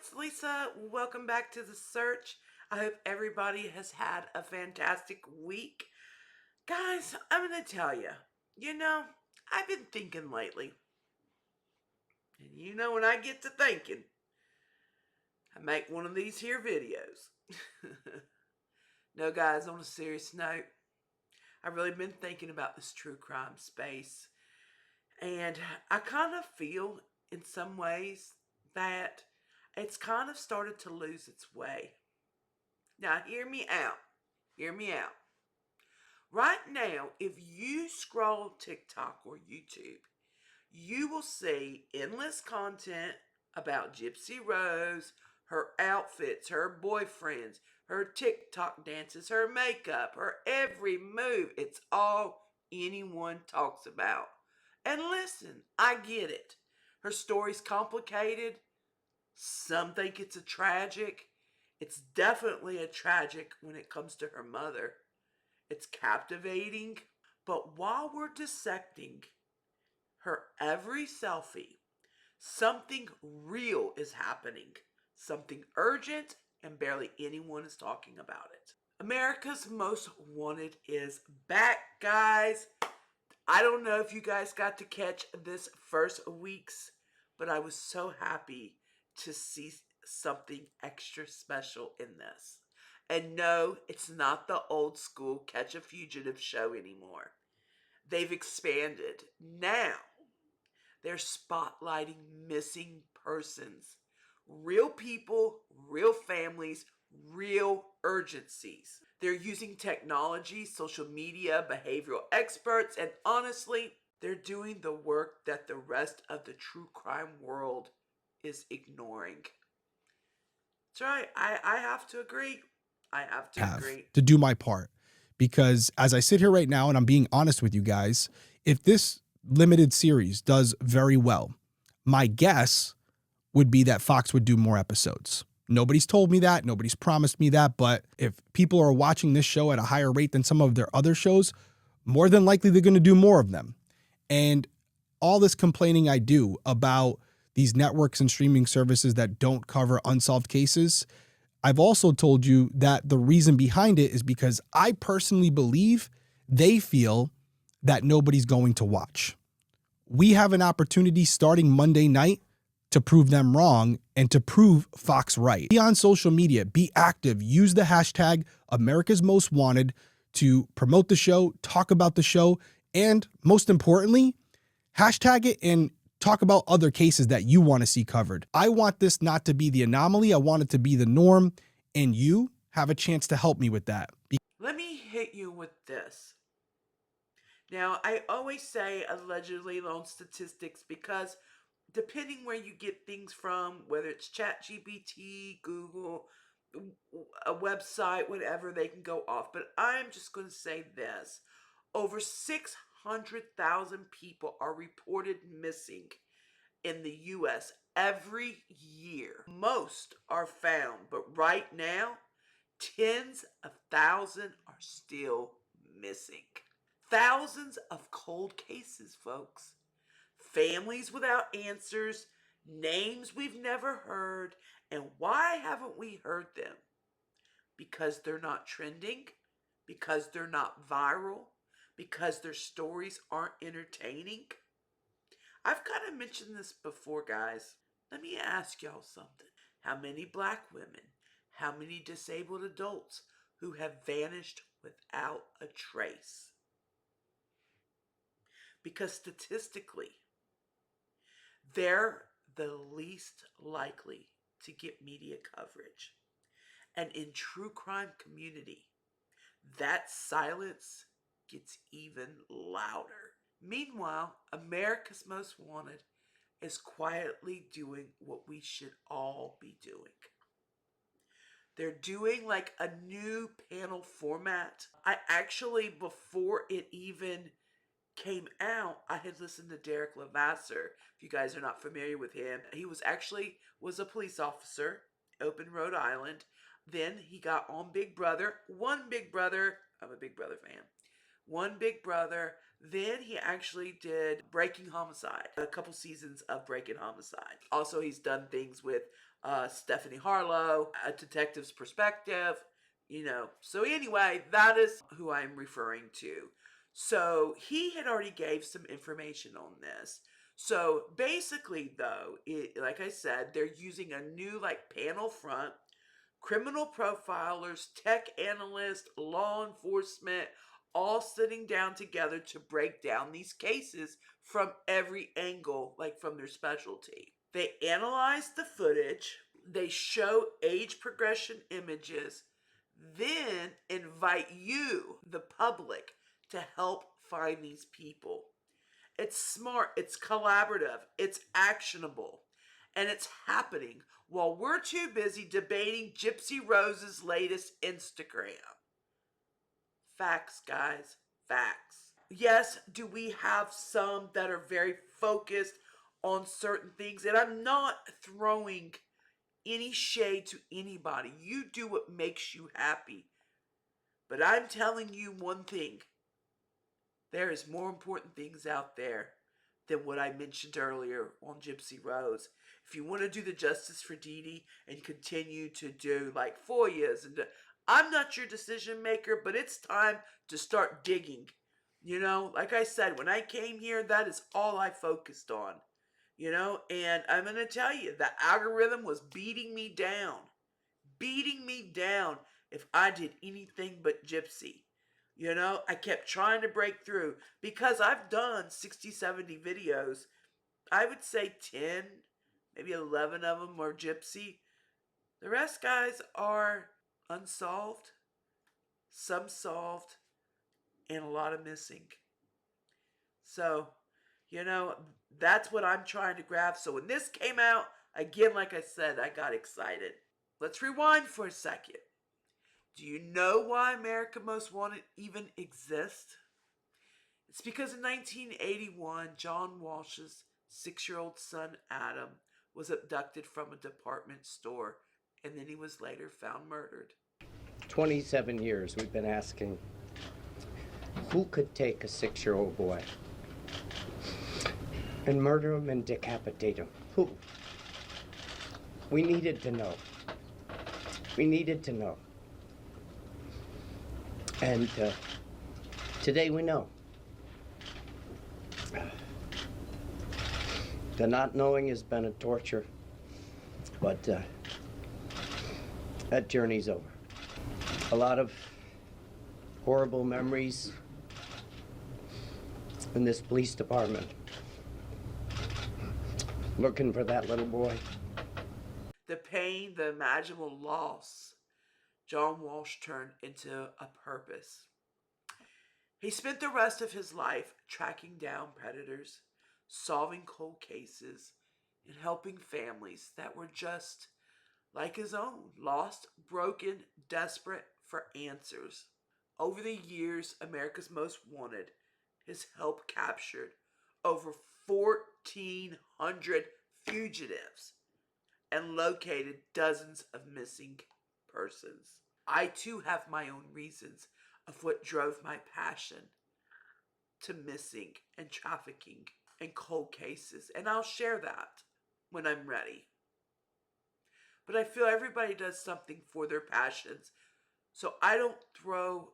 it's Lisa. Welcome back to The Search. I hope everybody has had a fantastic week. Guys, I'm going to tell you, I've been thinking lately. And when I get to thinking, I make one of these here videos. No, guys, on a serious note, I've really been thinking about this true crime space. And I kind of feel, in some ways, that it's kind of started to lose its way. Now, hear me out. Hear me out. Right now, if you scroll TikTok or YouTube, you will see endless content about Gypsy Rose, her outfits, her boyfriends, her TikTok dances, her makeup, her every move. It's all anyone talks about. And listen, I get it. Her story's complicated. Some think it's a tragic. It's definitely a tragic when it comes to her mother. It's captivating. But while we're dissecting her every selfie, something real is happening. Something urgent, and barely anyone is talking about it. America's Most Wanted is back, guys. I don't know if you guys got to catch this first week's, but I was so happy to see something extra special in this. And no, it's not the old school Catch a Fugitive show anymore. They've expanded. Now, they're spotlighting missing persons. Real people, real families, real urgencies. They're using technology, social media, behavioral experts, and honestly, they're doing the work that the rest of the true crime world is ignoring. That's right. I have to agree. I have to Have agree. to do my part, because as I sit here right now and I'm being honest with you guys, if this limited series does very well, my guess would be that Fox would do more episodes. Nobody's told me that, nobody's promised me that, but if people are watching this show at a higher rate than some of their other shows, more than likely they're going to do more of them. And all this complaining I do about these networks and streaming services that don't cover unsolved cases, I've also told you that the reason behind it is because I personally believe they feel that nobody's going to watch. We have an opportunity starting Monday night to prove them wrong and to prove Fox right. Be on social media, be active, use the hashtag America's Most Wanted to promote the show, talk about the show, and most importantly, hashtag it and talk about other cases that you want to see covered. I want this not to be the anomaly. I want it to be the norm, and you have a chance to help me with that. Let me hit you with this. Now, I always say allegedly on statistics because depending where you get things from, whether it's ChatGPT, Google, a website, whatever, they can go off. But I'm just going to say this. Over 600,000 people are reported missing in the U.S. every year. Most are found, but right now, tens of thousands are still missing. Thousands of cold cases, folks. Families without answers, names we've never heard, and why haven't we heard them? Because they're not trending, because they're not viral, because their stories aren't entertaining. I've kind of mentioned this before, guys. Let me ask y'all something. How many black women, how many disabled adults who have vanished without a trace? Because statistically, they're the least likely to get media coverage. And in true crime community, that silence gets even louder. Meanwhile, America's Most Wanted is quietly doing what we should all be doing. They're doing like a new panel format. I actually, before it even came out, I had listened to Derek Levasseur. If you guys are not familiar with him, he was a police officer up in Rhode Island. Then he got on Big Brother. One Big Brother. I'm a Big Brother fan. One Big Brother. Then he actually did Breaking Homicide, a couple seasons of Breaking Homicide. Also, he's done things with Stephanie Harlow, A Detective's Perspective, So anyway, that is who I'm referring to. So he had already gave some information on this. So basically, though, like I said, they're using a new panel front, criminal profilers, tech analysts, law enforcement, all sitting down together to break down these cases from every angle, like from their specialty. They analyze the footage, they show age progression images, then invite you, the public, to help find these people. It's smart, it's collaborative, it's actionable, and it's happening while we're too busy debating Gypsy Rose's latest Instagram. Facts, guys, facts. Yes, do we have some that are very focused on certain things? And I'm not throwing any shade to anybody. You do what makes you happy. But I'm telling you one thing, there is more important things out there than what I mentioned earlier on Gypsy Rose. If you want to do the justice for Dee Dee and continue to do like FOIAs I'm not your decision maker, but it's time to start digging. Like I said, when I came here, that is all I focused on. And I'm going to tell you, the algorithm was beating me down if I did anything but Gypsy. I kept trying to break through because I've done 60, 70 videos. I would say 10, maybe 11 of them are Gypsy. The rest, guys, are unsolved, some solved, and a lot of missing. So, you know, that's what I'm trying to grab. So when this came out, again, like I said, I got excited. Let's rewind for a second. Do you know why America Most Wanted even exists? It's because in 1981, John Walsh's 6-year-old son Adam was abducted from a department store and then he was later found murdered. 27 years we've been asking, who could take a 6-year-old boy and murder him and decapitate him? Who? We needed to know. We needed to know. And today we know. The not knowing has been a torture, but that journey's over. A lot of horrible memories in this police department, looking for that little boy. The pain, the imaginable loss, John Walsh turned into a purpose. He spent the rest of his life tracking down predators, solving cold cases, and helping families that were just like his own, lost, broken, desperate for answers. Over the years, America's Most Wanted has helped captured over 1,400 fugitives and located dozens of missing persons. I too have my own reasons of what drove my passion to missing and trafficking and cold cases, and I'll share that when I'm ready. But I feel everybody does something for their passions, so I don't throw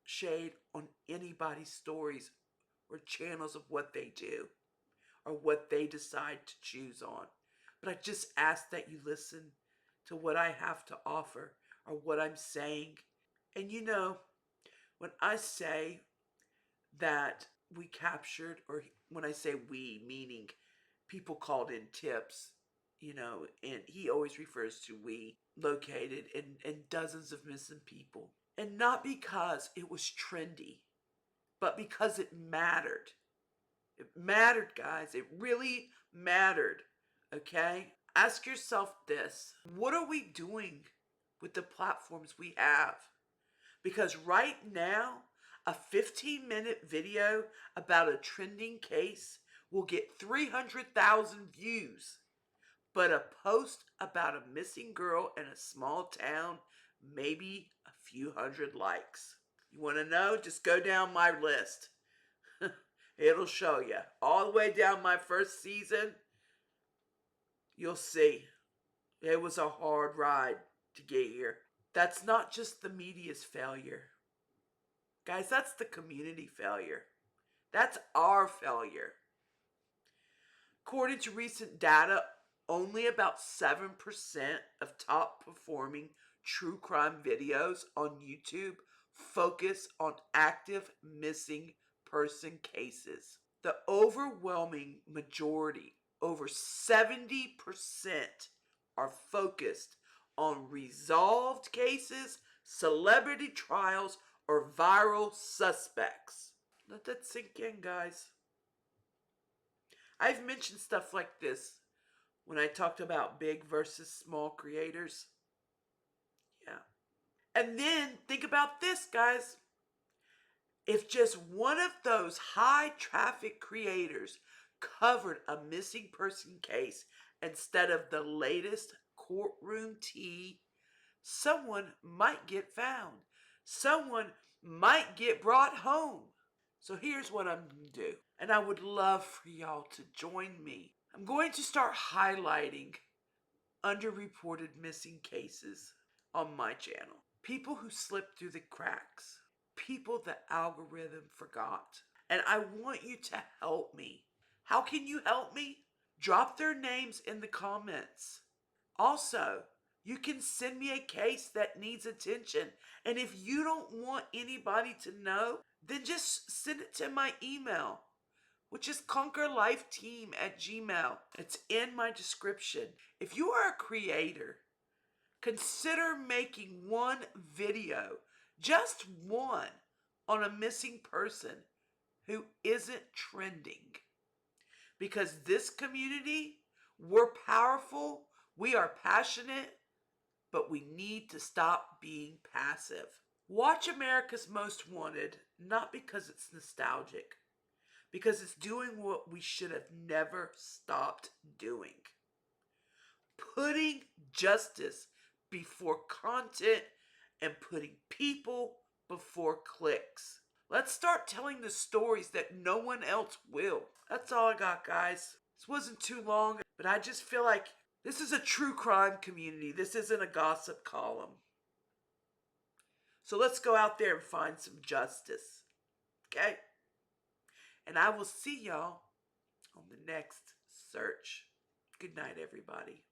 shade on anybody's stories or channels of what they do or what they decide to choose on. But I just ask that you listen to what I have to offer or what I'm saying. And when I say that we captured, or when I say we, meaning people called in tips, and he always refers to we, located and dozens of missing people. And not because it was trendy, but because it mattered. It mattered, guys. It really mattered. Okay? Ask yourself this. What are we doing with the platforms we have? Because right now, a 15-minute video about a trending case will get 300,000 views. But a post about a missing girl in a small town, maybe a few hundred likes. You want to know? Just go down my list. It'll show you. All the way down my first season, you'll see. It was a hard ride to get here. That's not just the media's failure. Guys, that's the community failure. That's our failure. According to recent data, only about 7% of top performing true crime videos on YouTube focus on active missing person cases. The overwhelming majority, over 70%, are focused on resolved cases, celebrity trials, or viral suspects. Let that sink in, guys. I've mentioned stuff like this when I talked about big versus small creators. Yeah. And then think about this, guys. If just one of those high traffic creators covered a missing person case instead of the latest courtroom tea, someone might get found. Someone might get brought home. So here's what I'm going to do. And I would love for y'all to join me. I'm going to start highlighting underreported missing cases on my channel. People who slipped through the cracks. People the algorithm forgot. And I want you to help me. How can you help me? Drop their names in the comments. Also, you can send me a case that needs attention. And if you don't want anybody to know, then just send it to my email, which is conquerlifeteam@gmail. It's in my description. If you are a creator, consider making one video, just one, on a missing person who isn't trending. Because this community, we're powerful, we are passionate, but we need to stop being passive. Watch America's Most Wanted, not because it's nostalgic, because it's doing what we should have never stopped doing. Putting justice before content and putting people before clicks. Let's start telling the stories that no one else will. That's all I got, guys. This wasn't too long, but I just feel like this is a true crime community. This isn't a gossip column. So let's go out there and find some justice. Okay? And I will see y'all on the next search. Good night, everybody.